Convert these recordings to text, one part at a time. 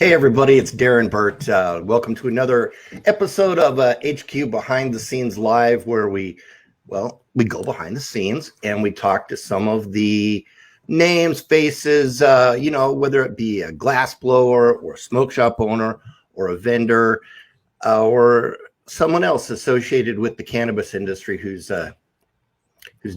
Hey everybody, it's Darren Burt. Welcome to another episode of HQ Behind the Scenes Live, where we go behind the scenes and we talk to some of the names, faces, whether it be a glass blower or a smoke shop owner or a vendor or someone else associated with the cannabis industry who's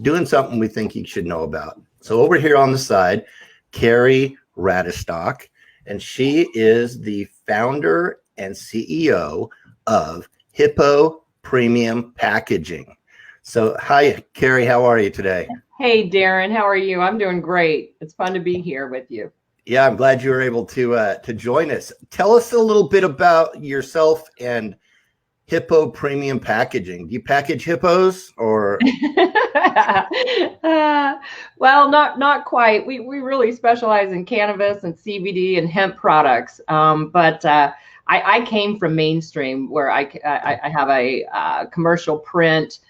doing something we think you should know about. So over here on the side, Carrie Radistock, and she is the founder and CEO of Hippo Premium Packaging. So hi, Carrie, how are you today? Hey, Darren, how are you? I'm doing great. It's fun to be here with you. Yeah, I'm glad you were able to join us. Tell us a little bit about yourself and Hippo Premium Packaging. Do you package hippos or? Well, not quite. We really specialize in cannabis and CBD and hemp products. But I came from mainstream, where I have a commercial print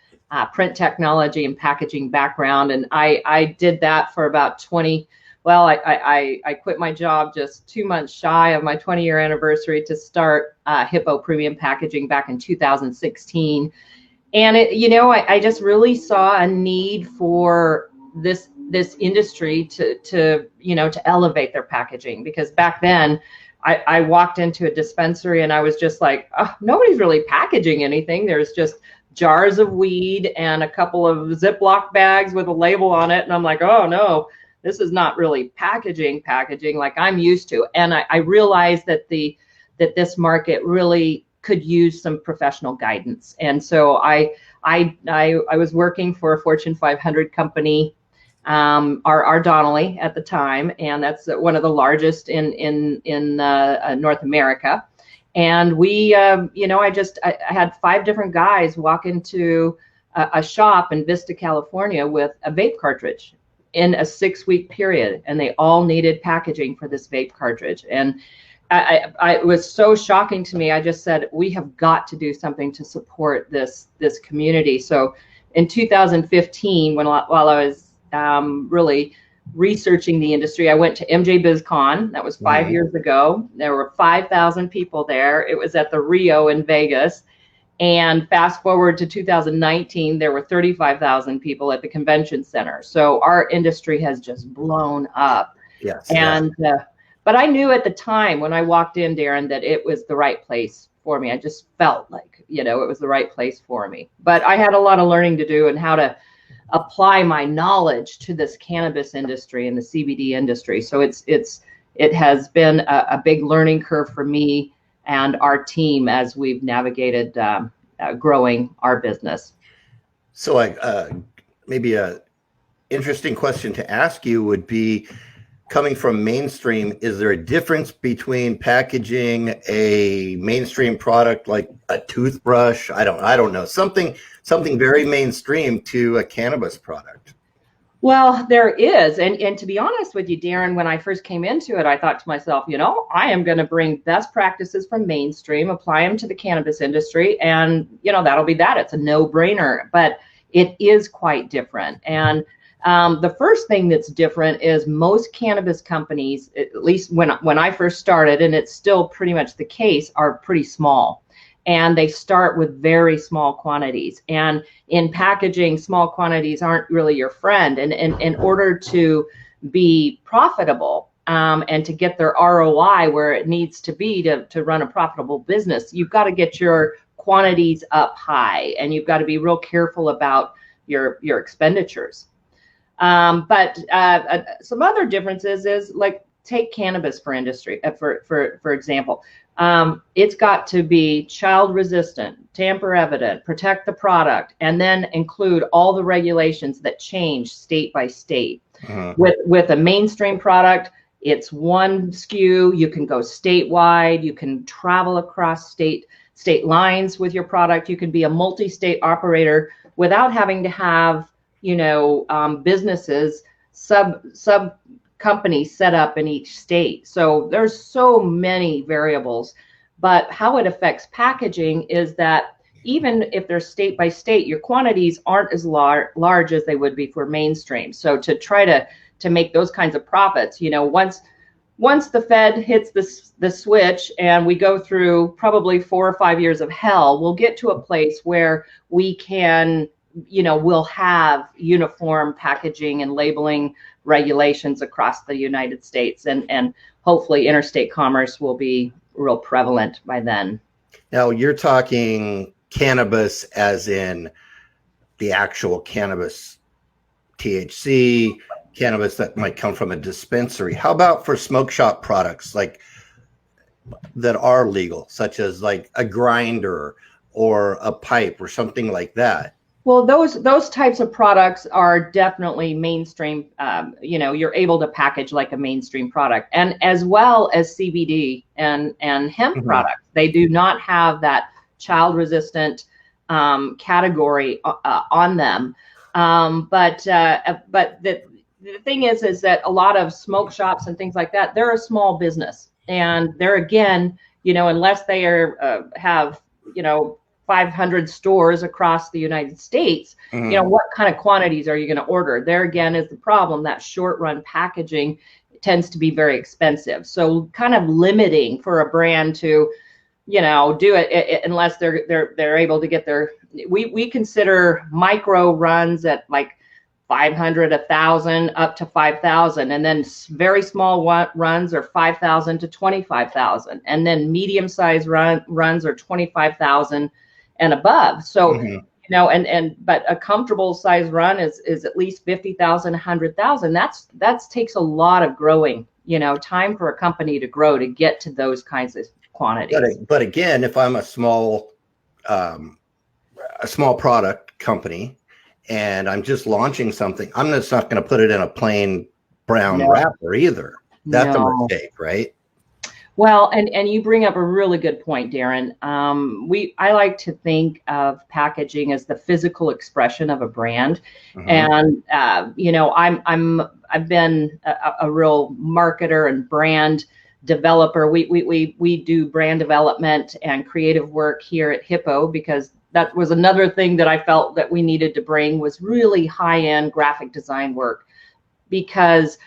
technology and packaging background, and I did that for about 20. Well, I quit my job just 2 months shy of my 20-year anniversary to start Hippo Premium Packaging back in 2016. And I just really saw a need for this industry to elevate their packaging, because back then I walked into a dispensary and I was just like, oh, nobody's really packaging anything. There's just jars of weed and a couple of Ziploc bags with a label on it, and I'm like, oh no, this is not really packaging like I'm used to. And I realized that this market really could use some professional guidance. And so I was working for a Fortune 500 company, our Donnelly at the time, and that's one of the largest in North America. And we, I had 5 different guys walk into a shop in Vista, California, with a vape cartridge in a 6-week period, and they all needed packaging for this vape cartridge. And it was so shocking to me. I just said, we have got to do something to support this community. So in 2015, while I was really researching the industry, I went to MJ BizCon. That was 5 years ago. There were 5,000 people there. It was at the Rio in Vegas. And fast forward to 2019, there were 35,000 people at the convention center. So our industry has just blown up. Yes. And but I knew at the time when I walked in, Darren, that it was the right place for me. I just felt like, it was the right place for me. But I had a lot of learning to do and how to apply my knowledge to this cannabis industry and the CBD industry. So it has been a big learning curve for me and our team as we've navigated growing our business. So maybe a interesting question to ask you would be, coming from mainstream, is there a difference between packaging a mainstream product like a toothbrush? I don't know, something very mainstream to a cannabis product? Well, there is. And to be honest with you, Darren, when I first came into it, I thought to myself, I am going to bring best practices from mainstream, apply them to the cannabis industry, and, that'll be that. It's a no-brainer. But it is quite different. And the first thing that's different is most cannabis companies, at least when I first started, and it's still pretty much the case, are pretty small. And they start with very small quantities. And in packaging, small quantities aren't really your friend. And in order to be profitable and to get their ROI where it needs to be to run a profitable business, you've got to get your quantities up high, and you've got to be real careful about your expenditures. But some other differences is, like, take cannabis for industry, for example. It's got to be child resistant, tamper evident, protect the product, and then include all the regulations that change state by state. With a mainstream product, it's one SKU. You can go statewide. You can travel across state lines with your product. You can be a multi-state operator without having to have businesses, sub companies set up in each state. So there's so many variables. But how it affects packaging is that even if they're state by state, your quantities aren't as large as they would be for mainstream. So to try to make those kinds of profits, once the Fed hits the switch and we go through probably 4 or 5 years of hell, we'll get to a place where we can, we'll have uniform packaging and labeling regulations across the United States, and hopefully interstate commerce will be real prevalent by then. Now, you're talking cannabis as in the actual cannabis THC, cannabis that might come from a dispensary. How about for smoke shop products like that are legal, such as like a grinder or a pipe or something like that? Well, those types of products are definitely mainstream. You're able to package like a mainstream product, and as well as CBD and hemp products. They do not have that child-resistant category on them. But the thing is that a lot of smoke shops and things like that, they're a small business, and they're, again, unless they are have 500 stores across the United States, what kind of quantities are you going to order? There again is the problem, that short run packaging tends to be very expensive. So kind of limiting for a brand to, do it unless they're able to get we consider micro runs at like 500, 1,000 up to 5,000, and then very small runs are 5,000 to 25,000, and then medium sized runs are 25,000 and above. So, but a comfortable size run is at least 50,000, 100,000. That takes a lot of growing, time for a company to grow to get to those kinds of quantities. But again, if I'm a small product company and I'm just launching something, I'm just not going to put it in a plain brown wrapper either. That's a mistake, right? Well, and you bring up a really good point, Darren. I like to think of packaging as the physical expression of a brand, and I've been a real marketer and brand developer. We do brand development and creative work here at Hippo, because that was another thing that I felt that we needed to bring, was really high-end graphic design work, because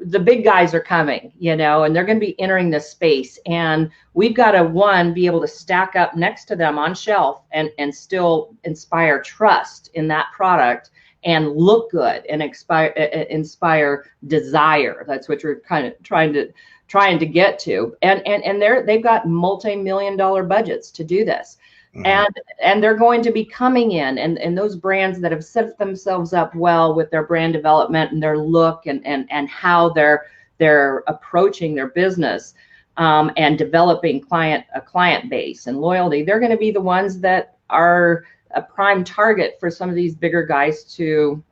the big guys are coming, and they're going to be entering this space, and we've got to, be able to stack up next to them on shelf and still inspire trust in that product and look good and inspire desire. That's what you're kind of trying to get to. And they've got multi-million-dollar budgets to do this. And they're going to be coming in, and those brands that have set themselves up well with their brand development and their look and how they're approaching their business, and developing a client base and loyalty, they're going to be the ones that are a prime target for some of these bigger guys to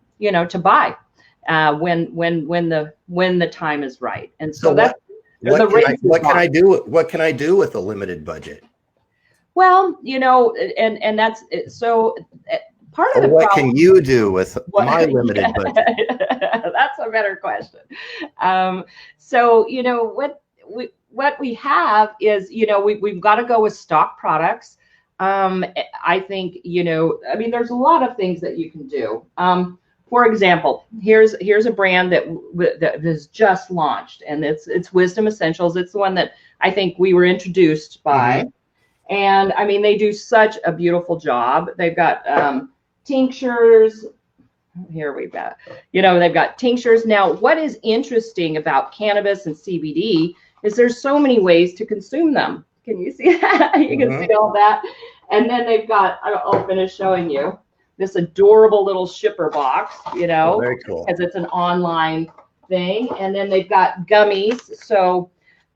buy when the time is right. And so that's what can I do? What can I do with a limited budget? Well, and that's so part of the what problem. Can you do with my limited budget? That's a better question. So, what we have is, we've got to go with stock products. I think, there's a lot of things that you can do. For example, here's a brand that is just launched, and it's Wisdom Essentials. It's the one that I think we were introduced by. And they do such a beautiful job. They've got tinctures. Here we've got, they've got tinctures. Now, what is interesting about cannabis and CBD is there's so many ways to consume them. Can you see that? You can see all that. And then they've got, I'll finish showing you this adorable little shipper box, very cool, because it's an online thing. And then they've got gummies.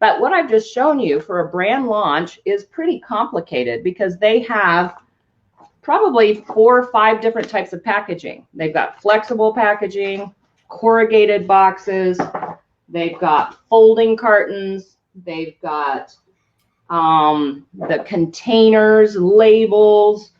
But what I've just shown you for a brand launch is pretty complicated, because they have probably 4 or 5 different types of packaging. They've got flexible packaging, corrugated boxes, they've got folding cartons, they've got the containers, labels,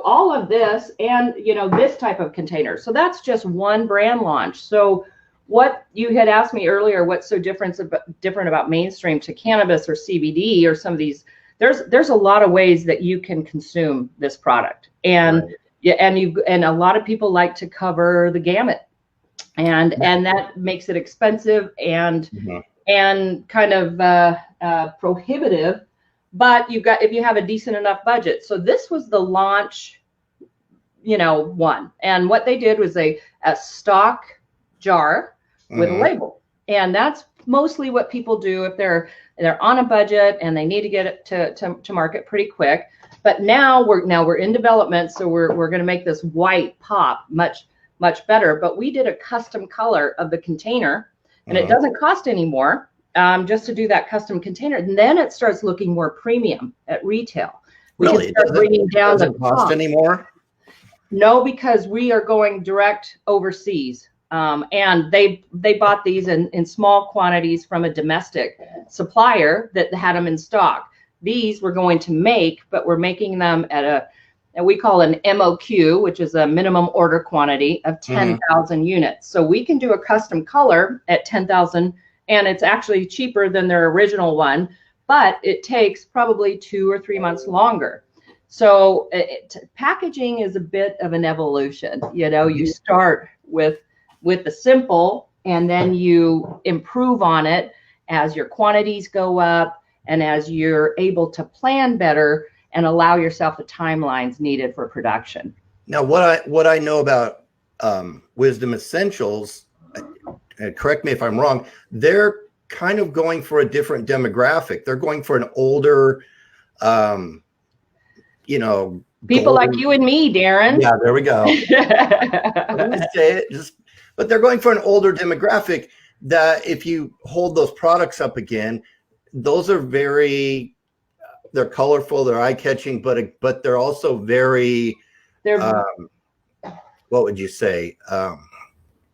all of this, and this type of container. So that's just one brand launch. So what you had asked me earlier, what's so different about mainstream to cannabis or CBD or some of these, there's a lot of ways that you can consume this product. And and a lot of people like to cover the gamut. And that makes it expensive, and and kind of prohibitive, but if you have a decent enough budget. So this was the launch, one. And what they did was a stock jar with a label. And that's mostly what people do if they're on a budget and they need to get it to market pretty quick. But now we're in development, so we're going to make this white pop much better. But we did a custom color of the container, and it doesn't cost any more just to do that custom container. And then it starts looking more premium at retail. We Really? can start bringing down the cost anymore? No, because we are going direct overseas. And they bought these in small quantities from a domestic supplier that had them in stock. These we're going to make, but we're making them at we call an MOQ, which is a minimum order quantity of 10,000 units. So we can do a custom color at 10,000, and it's actually cheaper than their original one, but it takes probably 2 or 3 months longer. So packaging is a bit of an evolution. You start with the simple, and then you improve on it as your quantities go up and as you're able to plan better and allow yourself the timelines needed for production. Now, what I know about Wisdom Essentials, correct me if I'm wrong, they're kind of going for a different demographic. They're going for an older, people like you and me, Darren. Yeah, there we go. Let me say it. But they're going for an older demographic that if you hold those products up again, those are they're colorful, they're eye-catching, but they're also very, what would you say?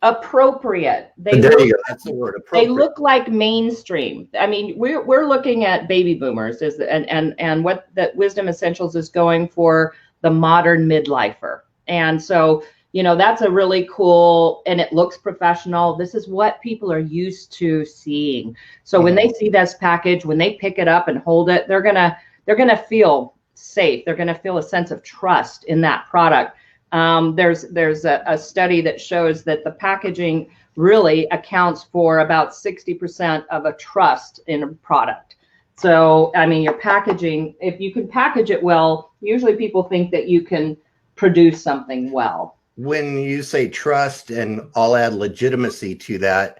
Appropriate. There you go. That's the word. Appropriate. They look like mainstream. I mean, we're looking at baby boomers and what that Wisdom Essentials is going for, the modern midlifer. And so, that's a really cool, and it looks professional. This is what people are used to seeing. So when they see this package, when they pick it up and hold it, they're gonna feel safe. They're gonna feel a sense of trust in that product. There's a study that shows that the packaging really accounts for about 60% of a trust in a product. So, I mean, your packaging, if you can package it well, usually people think that you can produce something well. When you say trust, and I'll add legitimacy to that,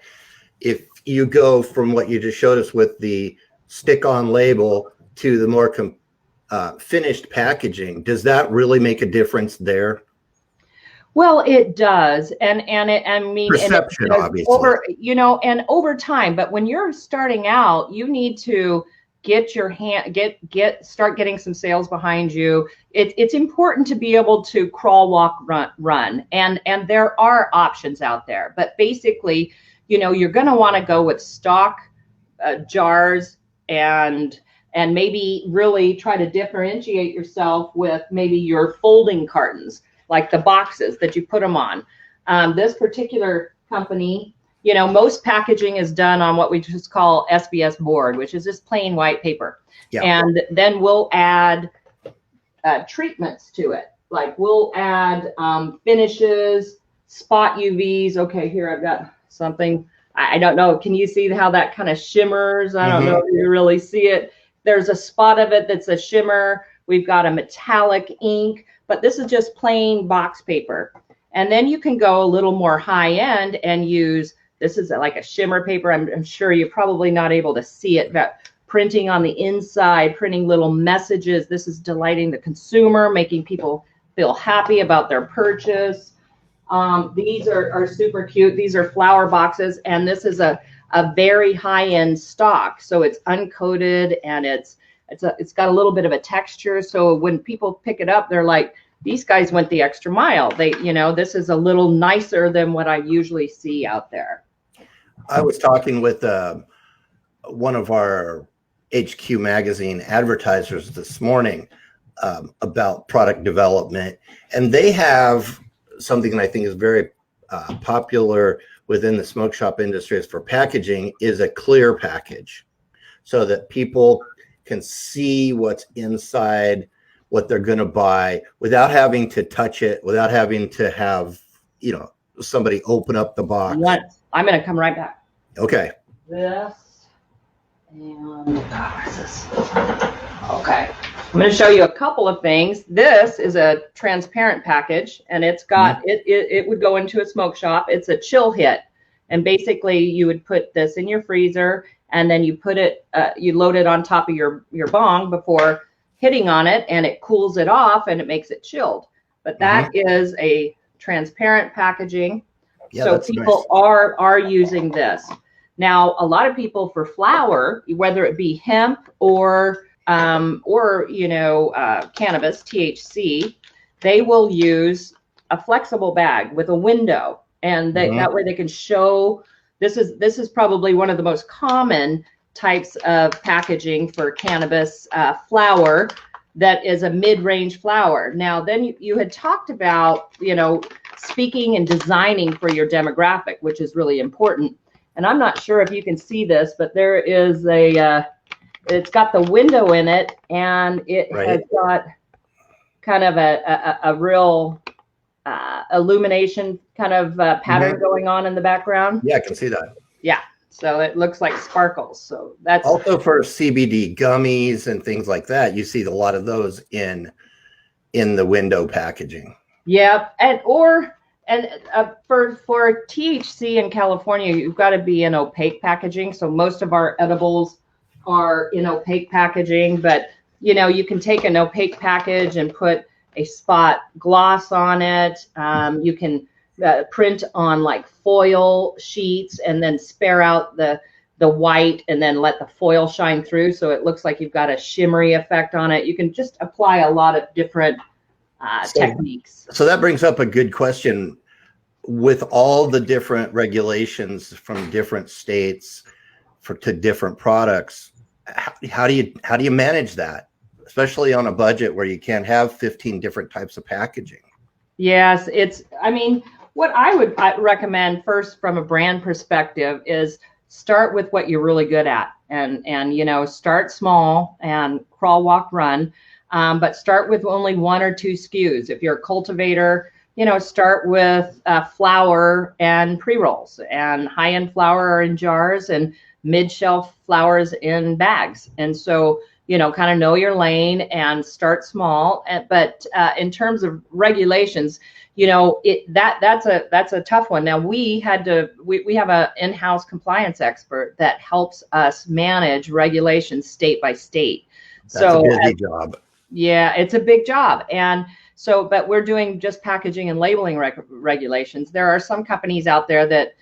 if you go from what you just showed us with the stick-on label to the more finished packaging, does that really make a difference there? Well, it does, and perception, obviously, over time. But when you're starting out, you need to start getting some sales behind you. It's important to be able to crawl, walk, run, and there are options out there. But basically, you're going to want to go with stock jars and maybe really try to differentiate yourself with maybe your folding cartons, like the boxes that you put them on. This particular company, most packaging is done on what we just call SBS board, which is just plain white paper. Yeah. And then we'll add treatments to it. Like we'll add finishes, spot UVs. Okay, here I've got something. I don't know. Can you see how that kind of shimmers? I don't know if you really see it. There's a spot of it that's a shimmer. We've got a metallic ink, but this is just plain box paper. And then you can go a little more high end and use, this is like a shimmer paper. I'm sure you're probably not able to see it, but printing on the inside, printing little messages. This is delighting the consumer, making people feel happy about their purchase. These are super cute. These are flower boxes, and this is a very high-end stock. So it's uncoated, and it's got a little bit of a texture. So when people pick it up, they're like, these guys went the extra mile. This is a little nicer than what I usually see out there. I was talking with one of our HQ magazine advertisers this morning about product development, and they have something that I think is very popular within the smoke shop industry is for packaging is a clear package, so that people can see what's inside, what they're going to buy without having to touch it, without having to have, somebody open up the box. I'm going to come right back. Okay. This And where's this? Okay. I'm going to show you a couple of things. This is a transparent package, and it's got it would go into a smoke shop. It's a chill hit, and basically you would put this in your freezer, and then you put it, you load it on top of your bong before hitting on it, and it cools it off, and it makes it chilled. But that is a transparent packaging, so people are using this. Now, a lot of people for flower, whether it be hemp or cannabis, THC, they will use a flexible bag with a window, and that way they can show. This is probably one of the most common types of packaging for cannabis flower. That is a mid-range flower. Now, then you had talked about, speaking and designing for your demographic, which is really important. And I'm not sure if you can see this, but there is it's got the window in it, and it has got kind of a real illumination kind of pattern going on in the background. Yeah, I can see that. Yeah. So it looks like sparkles. So that's also for CBD gummies and things like that. You see a lot of those in the window packaging. Yeah, and for THC in California, you've got to be in opaque packaging. So most of our edibles are in opaque packaging, but you can take an opaque package and put a spot gloss on it. You can print on like foil sheets and then spare out the white and then let the foil shine through, so it looks like you've got a shimmery effect on it. You can just apply a lot of different techniques. So that brings up a good question. With all the different regulations from different states to different products, how do you manage that, especially on a budget where you can't have 15 different types of packaging? Yes, what I would recommend first from a brand perspective is start with what you're really good at, and start small and crawl, walk, run, but start with only 1 or 2 SKUs. If you're a cultivator, start with flour and pre-rolls, and high-end flour in jars and mid-shelf flowers in bags. And so, kind of know your lane and start small. But in terms of regulations, that's a tough one. Now we have an in-house compliance expert that helps us manage regulations state by state. That's a busy job. Yeah, it's a big job. And so, but we're doing just packaging and labeling regulations. There are some companies out there that,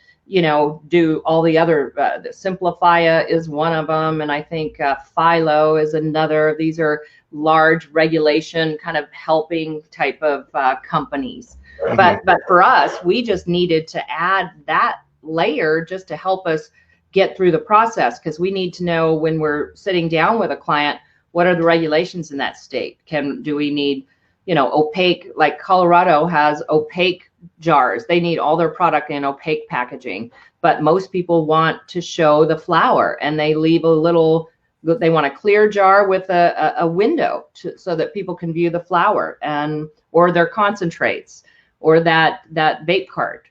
do all the other, Simplifia is one of them. And I think Philo is another. These are large regulation kind of helping type of companies. But for us, we just needed to add that layer just to help us get through the process, because we need to know when we're sitting down with a client, what are the regulations in that state? Do we need, opaque, like Colorado has opaque jars. They need all their product in opaque packaging, but most people want to show the flower, and they leave they want a clear jar with a window so that people can view the flower or their concentrates or that vape cart,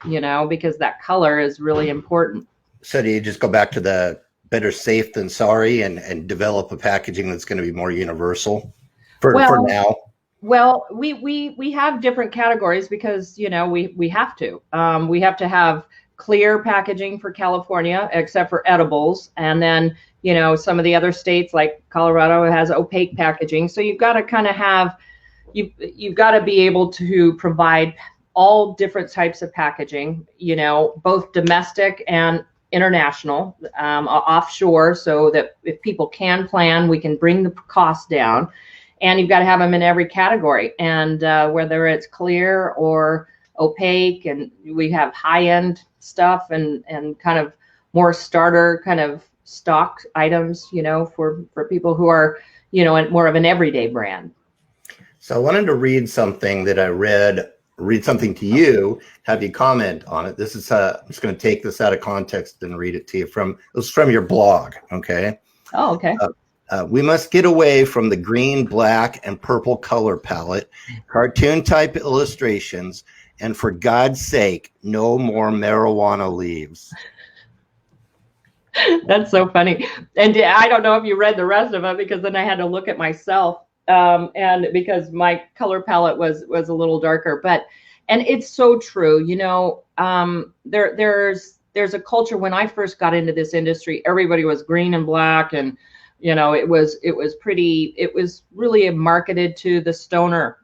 because that color is really important. So do you just go back to the better safe than sorry and develop a packaging that's going to be more universal for now? Well, we have different categories because, we have to. We have to have clear packaging for California, except for edibles. And then, some of the other states like Colorado has opaque packaging. So you've got to kind of have, you've got to be able to provide all different types of packaging, both domestic and international, offshore, so that if people can plan, we can bring the cost down. And you've got to have them in every category, and whether it's clear or opaque, and we have high-end stuff and kind of more starter kind of stock items, for people who are, more of an everyday brand. So I wanted to read something that I read something to you, have you comment on it. This is, I'm just going to take this out of context and read it to you it was from your blog. Okay. Oh, okay. We must get away from the green, black, and purple color palette, cartoon type illustrations, and for God's sake, no more marijuana leaves. That's so funny. And I don't know if you read the rest of it, because then I had to look at myself, and because my color palette was a little darker. But and it's so true. There's a culture. When I first got into this industry, everybody was green and black, and it was really marketed to the stoner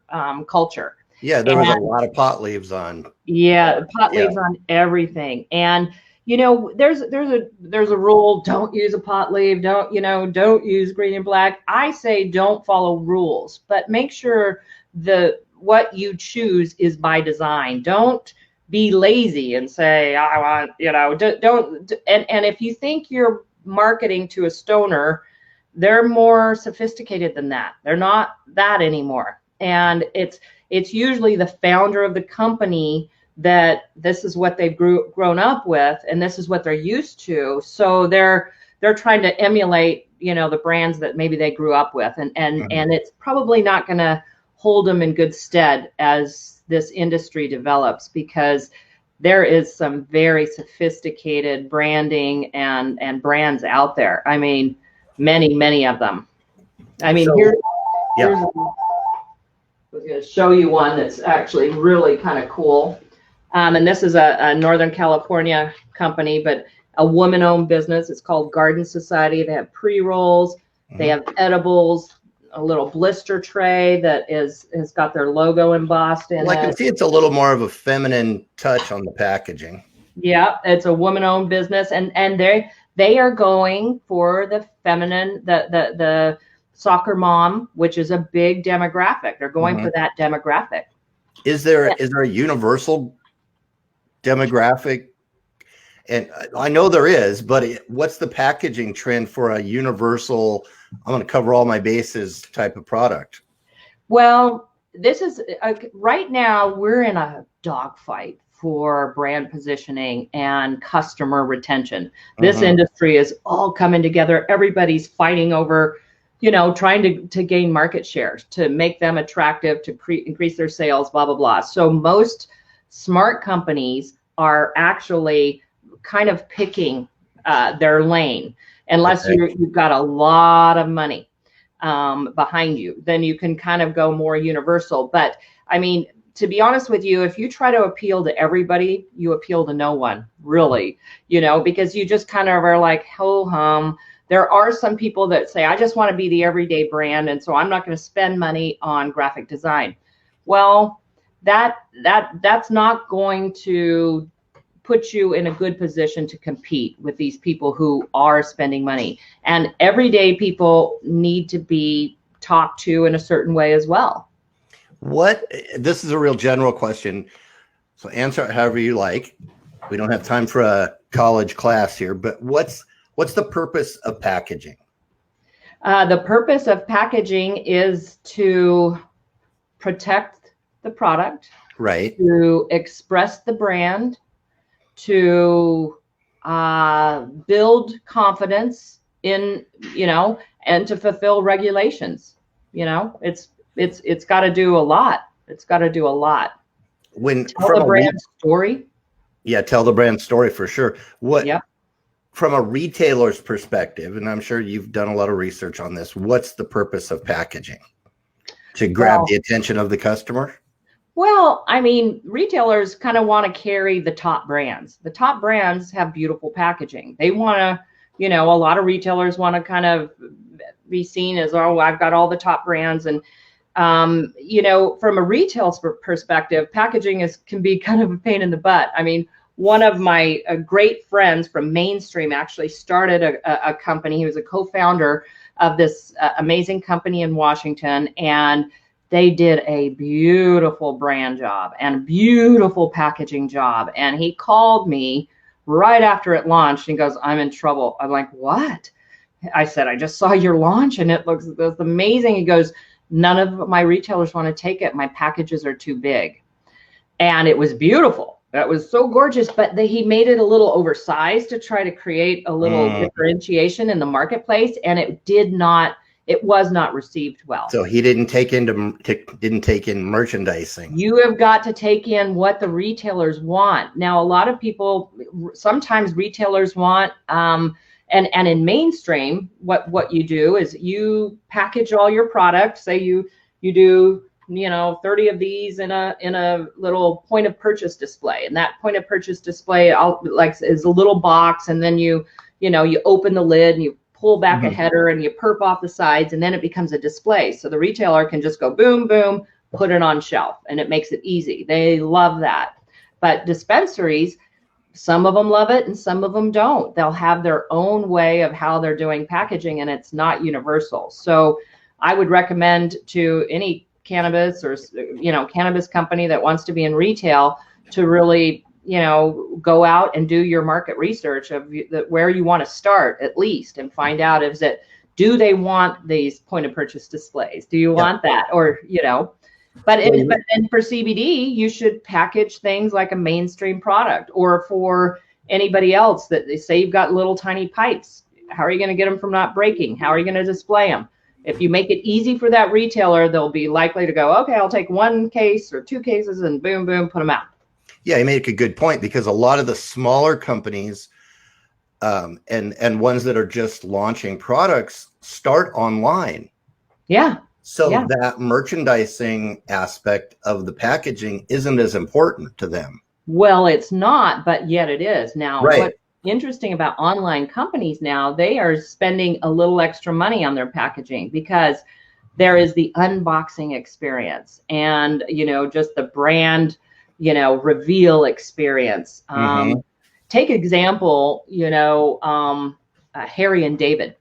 culture. Yeah, there was a lot of pot leaves on. Yeah, pot Yeah. leaves on everything. And there's a rule: don't use a pot leaf, don't use green and black. I say don't follow rules, but make sure the what you choose is by design. Don't be lazy and say I want, don't and if you think you're marketing to a stoner, they're more sophisticated than that. They're not that anymore. And it's usually the founder of the company that this is what they've grown up with, and this is what they're used to. So they're trying to emulate, the brands that maybe they grew up with, and it's probably not going to hold them in good stead as this industry develops, because there is some very sophisticated branding and brands out there. I mean, many of them. I mean, here's I was going to show you one that's actually really kind of cool. And this is a Northern California company, but a woman-owned business. It's called Garden Society. They have pre-rolls, they have edibles, a little blister tray that has got their logo embossed in it. I can see it's a little more of a feminine touch on the packaging. Yeah, it's a woman-owned business, and they are going for the feminine, the soccer mom, which is a big demographic. They're going for that demographic. Is there a universal demographic? And I know there is, but what's the packaging trend for a universal, I'm going to cover all my bases type of product? Well, this is right now we're in a dogfight for brand positioning and customer retention. This industry is all coming together. Everybody's fighting over, trying to gain market share, to make them attractive, to increase their sales, blah, blah, blah. So most smart companies are actually kind of picking their lane, unless you've got a lot of money behind you, then you can kind of go more universal. But I mean, to be honest with you, if you try to appeal to everybody, you appeal to no one, really, because you just kind of are like, ho hum. There are some people that say, I just want to be the everyday brand, and so I'm not going to spend money on graphic design. Well, that's not going to put you in a good position to compete with these people who are spending money. And everyday people need to be talked to in a certain way as well. This is a real general question, so answer it however you like. We don't have time for a college class here, but what's the purpose of packaging? The purpose of packaging is to protect the product, right? To express the brand, to build confidence in, and to fulfill regulations. It's got to do a lot. It's got to do a lot. Tell the brand story. Yeah, tell the brand story for sure. From a retailer's perspective, and I'm sure you've done a lot of research on this, what's the purpose of packaging? To grab the attention of the customer? Well, I mean, retailers kind of want to carry the top brands. The top brands have beautiful packaging. They want to, a lot of retailers want to kind of be seen as, oh, I've got all the top brands. And, from a retail perspective, packaging can be kind of a pain in the butt. I mean, one of my great friends from Mainstream actually started a company. He was a co-founder of this amazing company in Washington, and they did a beautiful brand job and beautiful packaging job. And he called me right after it launched and goes, I'm in trouble. I'm like, what? I said, I just saw your launch and it looks amazing. He goes, none of my retailers want to take it. My packages are too big. And it was beautiful. That was so gorgeous, but he made it a little oversized to try to create a little differentiation in the marketplace. And it was not received well. So he didn't take in merchandising. You have got to take in what the retailers want. Now, a lot of people, sometimes retailers want, And in mainstream, what you do is you package all your products. Say you do 30 of these in a little point of purchase display, and that point of purchase display is a little box, and then you open the lid and you pull back a header and you perp off the sides, and then it becomes a display. So the retailer can just go boom, boom, put it on shelf, and it makes it easy. They love that. But dispensaries, some of them love it and some of them don't. They'll have their own way of how they're doing packaging, and it's not universal. So I would recommend to any cannabis or cannabis company that wants to be in retail to really go out and do your market research of where you want to start at least, and find out do they want these point of purchase displays? Do you want that? Or but then for CBD, you should package things like a mainstream product. Or for anybody else that they say you've got little tiny pipes, how are you going to get them from not breaking? How are you going to display them? If you make it easy for that retailer, they'll be likely to go, okay, I'll take 1 case or 2 cases and boom, boom, put them out. Yeah, you make a good point, because a lot of the smaller companies and ones that are just launching products start online. Yeah. So that merchandising aspect of the packaging isn't as important to them. Well, it's not, but yet it is. Now, what's interesting about online companies now, they are spending a little extra money on their packaging, because there is the unboxing experience and, just the brand, reveal experience. Take example, Harry and David,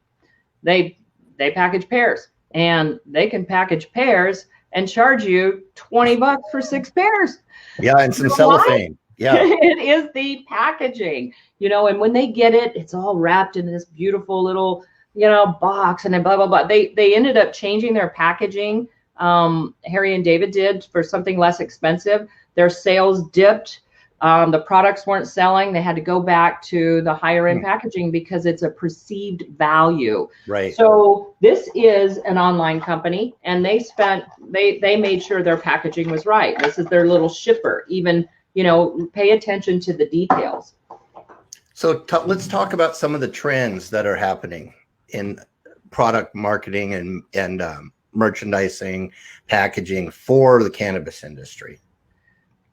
they package pears. And they can package pears and charge you $20 for 6 pears. Yeah, and some cellophane. Yeah, it is the packaging, and when they get it, it's all wrapped in this beautiful little, box, and then blah, blah, blah. They ended up changing their packaging. Harry and David did, for something less expensive. Their sales dipped. The products weren't selling. They had to go back to the higher end packaging because it's a perceived value. Right. So this is an online company, and they made sure their packaging was right. This is their little shipper. Even, pay attention to the details. So let's talk about some of the trends that are happening in product marketing and merchandising, packaging for the cannabis industry.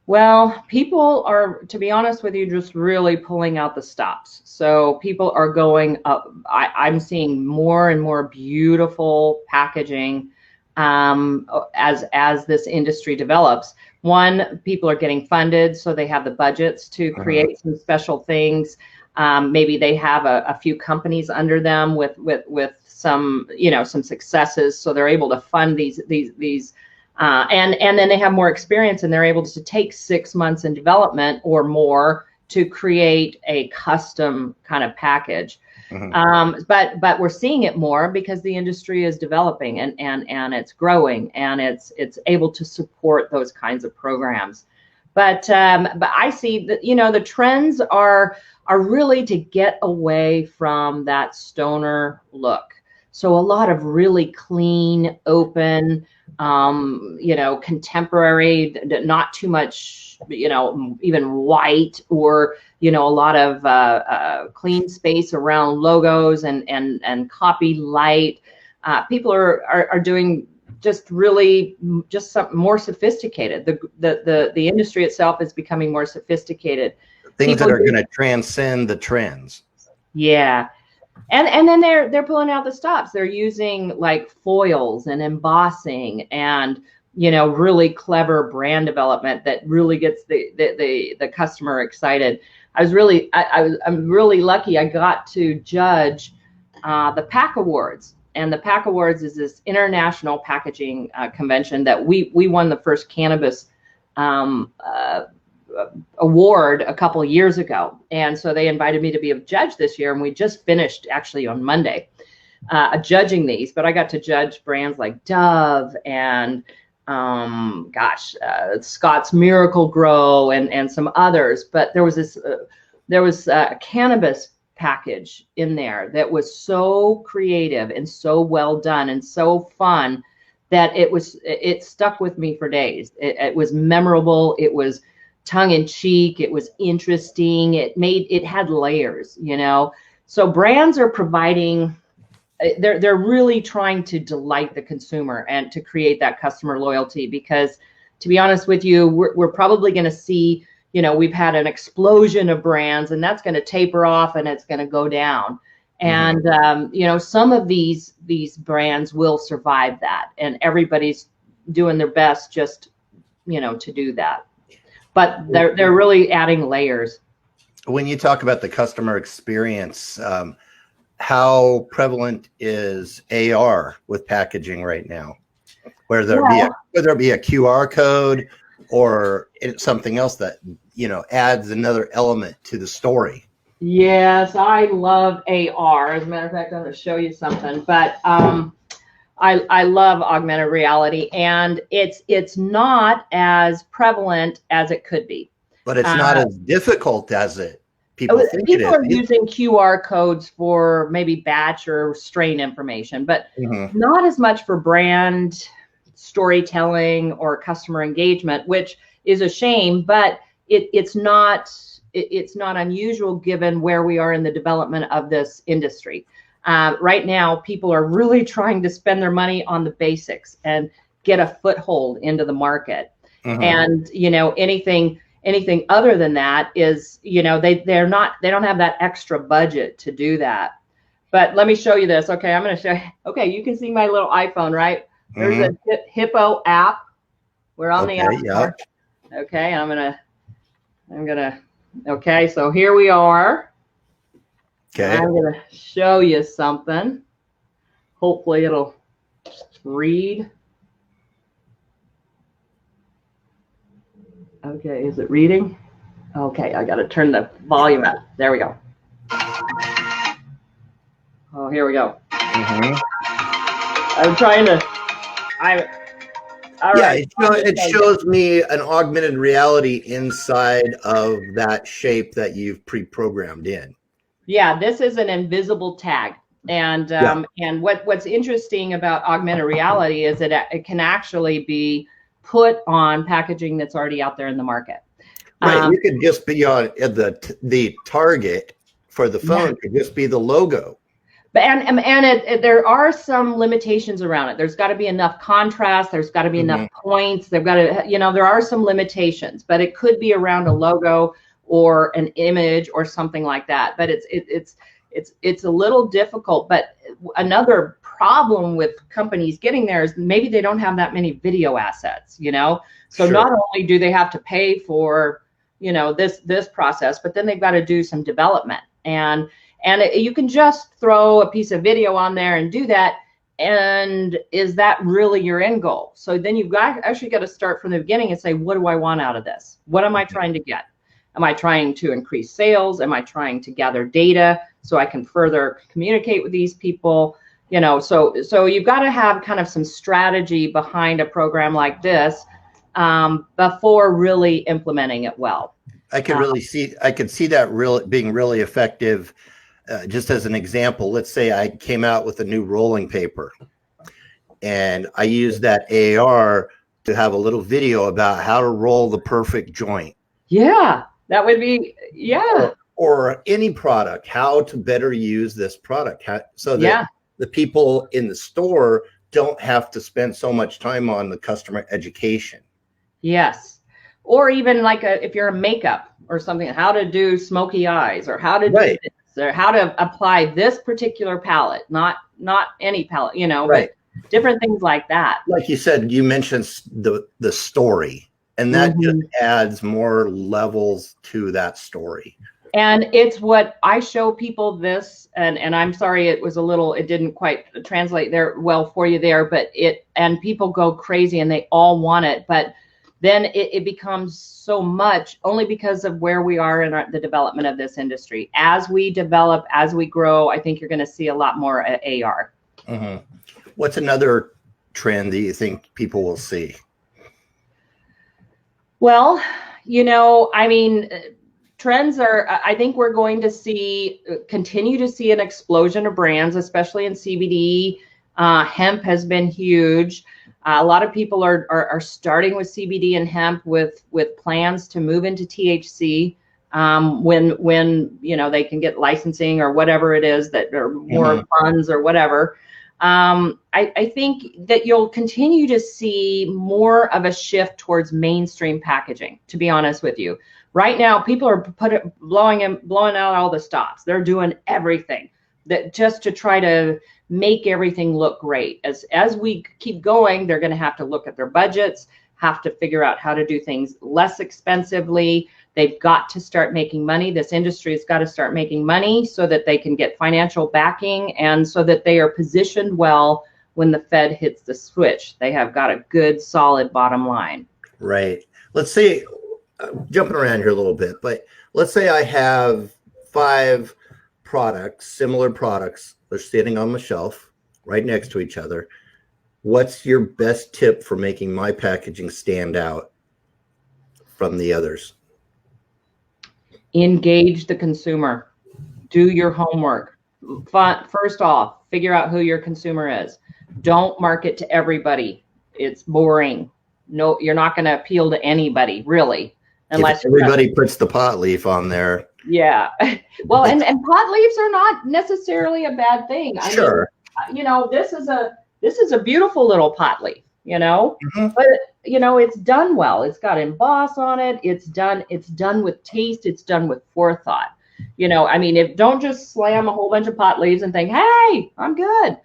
Well, people are, to be honest with you, just really pulling out the stops. So people are going up. I'm seeing more and more beautiful packaging as this industry develops. One, people are getting funded, so they have the budgets to create some special things. Maybe they have a few companies under them with some some successes, so they're able to fund these. And then they have more experience, and they're able to take 6 months in development or more to create a custom kind of package. But we're seeing it more because the industry is developing and it's growing, and it's able to support those kinds of programs. But I see that the trends are really to get away from that stoner look. So a lot of really clean, open, contemporary, not too much, even white, or, a lot of clean space around logos and copy light. People are doing just something more sophisticated. The industry itself is becoming more sophisticated. Things that are going to transcend the trends. Yeah. And then they're pulling out the stops. They're using like foils and embossing and really clever brand development that really gets the customer excited. I'm really lucky. I got to judge the PAC Awards, and the PAC Awards is this international packaging convention that we won the first cannabis award a couple of years ago, and so they invited me to be a judge this year, and we just finished actually on Monday judging these. But I got to judge brands like Dove and Scott's Miracle Grow and some others. But there was a cannabis package in there that was so creative and so well done and so fun that it stuck with me for days. It was memorable. It was tongue in cheek. It was interesting. It had layers, So brands are providing, they're really trying to delight the consumer and to create that customer loyalty, because to be honest with you, we're probably going to see, we've had an explosion of brands, and that's going to taper off and it's going to go down. And, some of these brands will survive that, and everybody's doing their best just, to do that. But they're really adding layers. When you talk about the customer experience, how prevalent is AR with packaging right now? Whether it be a QR code or something else that, adds another element to the story. Yes, I love AR. As a matter of fact, I'm going to show you something. But I love augmented reality, and it's not as prevalent as it could be. But it's not as difficult as people think it is. People are using QR codes for maybe batch or strain information, but not as much for brand storytelling or customer engagement, which is a shame. But it's not unusual given where we are in the development of this industry. Right now, people are really trying to spend their money on the basics and get a foothold into the market. And anything other than that is, they don't have that extra budget to do that. But let me show you this. Okay, I'm going to show you. Okay, you can see my little iPhone, right? There's a Hippo app. We're on the app store. Okay, I'm gonna. Okay, so here we are. Okay. I'm gonna show you something. Hopefully it'll read. Okay, is it reading? Okay, I gotta turn the volume up. There we go. Oh, here we go. I'm trying to. All right. It shows me an augmented reality inside of that shape that you've pre-programmed in. Yeah, this is an invisible tag. And and what's interesting about augmented reality is that it can actually be put on packaging that's already out there in the market. Right, you could just be on the target for the phone could just be the logo. But there are some limitations around it. There's got to be enough contrast. There's got to be enough points. They've got to, there are some limitations. But it could be around a logo or an image or something like that. But it's a little difficult. But another problem with companies getting there is maybe they don't have that many video assets. So not only do they have to pay for this process, but then they've got to do some development. And you can just throw a piece of video on there and do that. And is that really your end goal? So then you've actually got to start from the beginning and say, what do I want out of this? What am I trying to get? Am I trying to increase sales? Am I trying to gather data so I can further communicate with these people? So you've got to have kind of some strategy behind a program like this before really implementing it well. I could see that being really effective. Just as an example, let's say I came out with a new rolling paper and I used that AR to have a little video about how to roll the perfect joint. Yeah, that would be, Or any product, how to better use this product so that the people in the store don't have to spend so much time on the customer education. Yes. Or even like if you're a makeup or something, how to do smoky eyes or how to do this. Or how to apply this particular palette, not any palette, but different things like that. Like you said, you mentioned the story, and that just adds more levels to that story. And it's what I show people this, and I'm sorry it didn't quite translate there well for you there, but and people go crazy and they all want it, but then it becomes so much only because of where we are in the development of this industry. As we develop, as we grow, I think you're going to see a lot more AR. What's another trend that you think people will see? Well, trends are, I think we're going to continue to see an explosion of brands, especially in CBD. Hemp has been huge. A lot of people are starting with CBD and hemp with plans to move into THC. when they can get licensing or whatever it is that or more funds or whatever. I think that you'll continue to see more of a shift towards mainstream packaging, to be honest with you. Right now, people are blowing out all the stops. They're doing everything that just to try to make everything look great. As we keep going, they're going to have to look at their budgets, have to figure out how to do things less expensively. They've got to start making money. This industry has got to start making money so that they can get financial backing and so that they are positioned well when the Fed hits the switch. They have got a good, solid bottom line. Right. Let's say, jumping around here a little bit, but let's say I have 5 products, similar products. They're sitting on the shelf right next to each other. What's your best tip for making my packaging stand out from the others? Engage the consumer. Do your homework. First off, figure out who your consumer is. Don't market to everybody. It's boring. No, you're not going to appeal to anybody, really, unless if everybody puts the pot leaf on there. Yeah. Well, and pot leaves are not necessarily a bad thing. Sure. I mean, this is a beautiful little pot leaf, but it's done well. It's got emboss on it. It's done with taste. It's done with forethought. Don't just slam a whole bunch of pot leaves and think, hey, I'm good.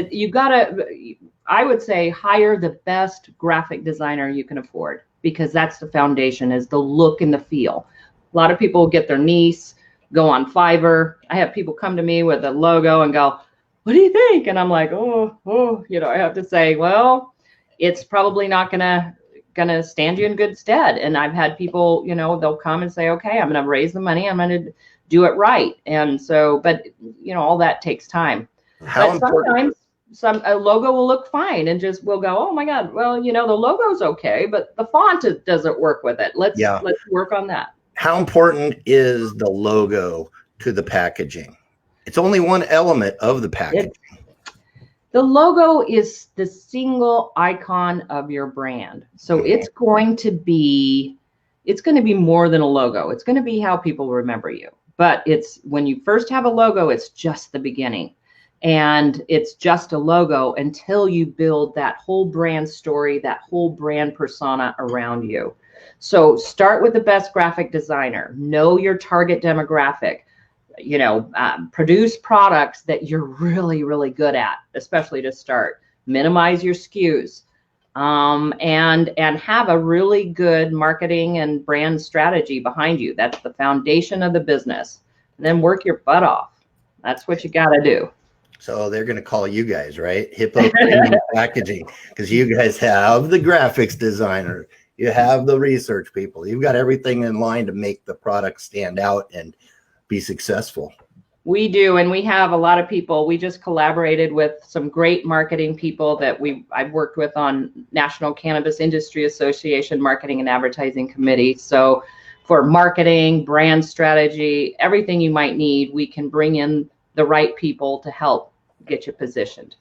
You gotta, I would say, hire the best graphic designer you can afford, because that's the foundation, is the look and the feel. A lot of people get their niece, go on Fiverr. I have people come to me with a logo and go, what do you think? And I'm like, I have to say, well, it's probably not gonna stand you in good stead. And I've had people, they'll come and say, okay, I'm gonna raise the money, I'm gonna do it right. And so, but all that takes time. But sometimes a logo will look fine and just we'll go, oh my God, well, the logo's okay, but the font doesn't work with it. Let's work on that. How important is the logo to the packaging? It's only one element of the packaging. The logo is the single icon of your brand. So it's going to be more than a logo. It's going to be how people remember you. But when you first have a logo, it's just the beginning. And it's just a logo until you build that whole brand story, that whole brand persona around you. So start with the best graphic designer. Know your target demographic. Produce products that you're really, really good at, especially to start. Minimize your SKUs, and have a really good marketing and brand strategy behind you. That's the foundation of the business. And then work your butt off. That's what you got to do. So they're going to call you guys, right? Hippo Packaging, because you guys have the graphics designer, you have the research people, you've got everything in line to make the product stand out and be successful. We do, and we have a lot of people. We just collaborated with some great marketing people that I've worked with on National Cannabis Industry Association Marketing and Advertising Committee. So for marketing, brand strategy, everything you might need, we can bring in the right people to help get you positioned.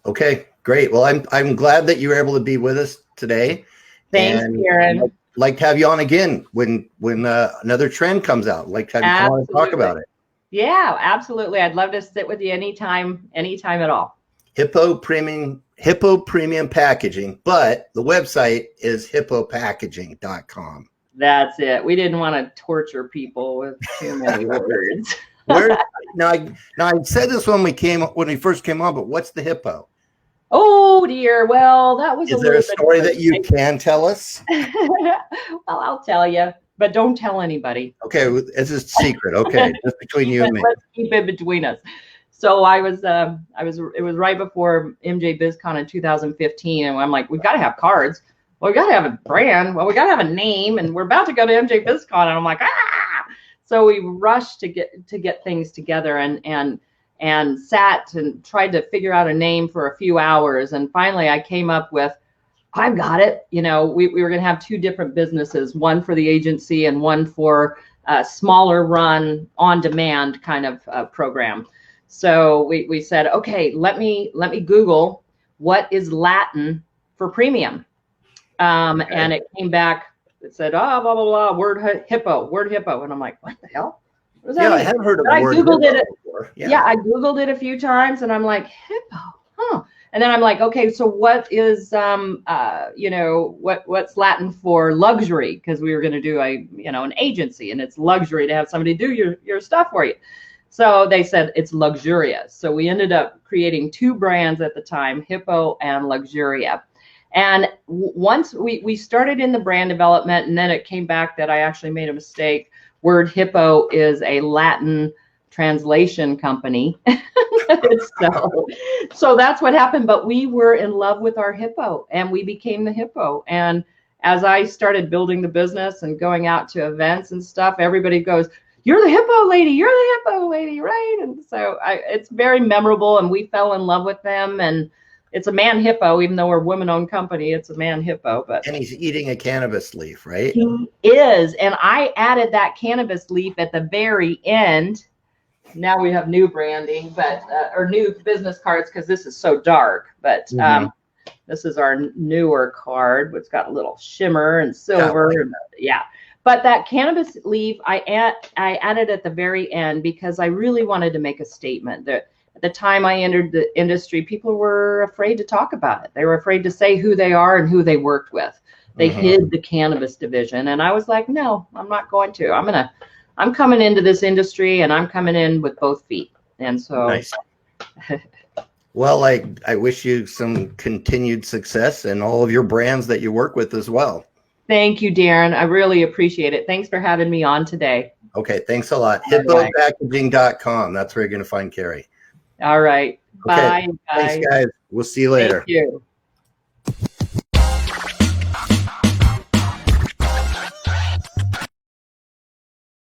Okay, great. Well, I'm glad that you were able to be with us today. Thanks, Karen. I'd like to have you on again when another trend comes out. I'd like to have you come on and talk about it. Yeah, absolutely. I'd love to sit with you anytime at all. Hippo Premium Packaging, but the website is hippopackaging.com. That's it. We didn't want to torture people with too many words. Now I said this when we first came on, but what's the Hippo? Oh dear. Well, that was. Is there a story that you can tell us? Well, I'll tell you, but don't tell anybody. Okay, it's a secret. Okay, just between you and me. Let's keep it between us. So it was right before MJ BizCon in 2015, and I'm like, we've got to have cards. Well, we got to have a brand. Well, we got to have a name, and we're about to go to MJ BizCon, and I'm like, ah. So we rushed to get things together and sat and tried to figure out a name for a few hours. And finally I came up with, I've got it. We were going to have 2 different businesses, one for the agency and one for a smaller run on demand kind of program. So we said, okay, let me Google what is Latin for premium. And it came back it said, blah, blah, blah, word hippo. And I'm like, what the hell? What does that Yeah, mean? I have heard of But the I word Googled hippo it. before. Yeah, I Googled it a few times and I'm like, hippo, huh? And then I'm like, okay, so what is, what's Latin for luxury? Because we were going to do an agency, and it's luxury to have somebody do your stuff for you. So they said it's luxurious. So we ended up creating 2 brands at the time, Hippo and Luxuria. And once we started in the brand development, and then it came back that I actually made a mistake. Word hippo is a Latin translation company. so that's what happened. But we were in love with our hippo, and we became the hippo. And as I started building the business and going out to events and stuff, everybody goes, "You're the hippo lady. You're the hippo lady, right?" And so it's very memorable, and we fell in love with them. And it's a man hippo, even though we're a woman-owned company. It's a man hippo, And he's eating a cannabis leaf, right? He is. And I added that cannabis leaf at the very end. Now we have new branding, but or new business cards, because this is so dark. But this is our newer card, which got a little shimmer and silver. Yeah. But that cannabis leaf, I added at the very end because I really wanted to make a statement that at the time I entered the industry, people were afraid to talk about it. They were afraid to say who they are and who they worked with. They hid the cannabis division. And I was like, no, I'm not going to. I'm coming into this industry, and I'm coming in with both feet. And so. Nice. Well, I wish you some continued success and all of your brands that you work with as well. Thank you, Darren. I really appreciate it. Thanks for having me on today. Okay, thanks a lot. HippoPackaging.com. That's where you're going to find Carrie. All right. Okay. Bye. Thanks, guys. We'll see you later. Thank you.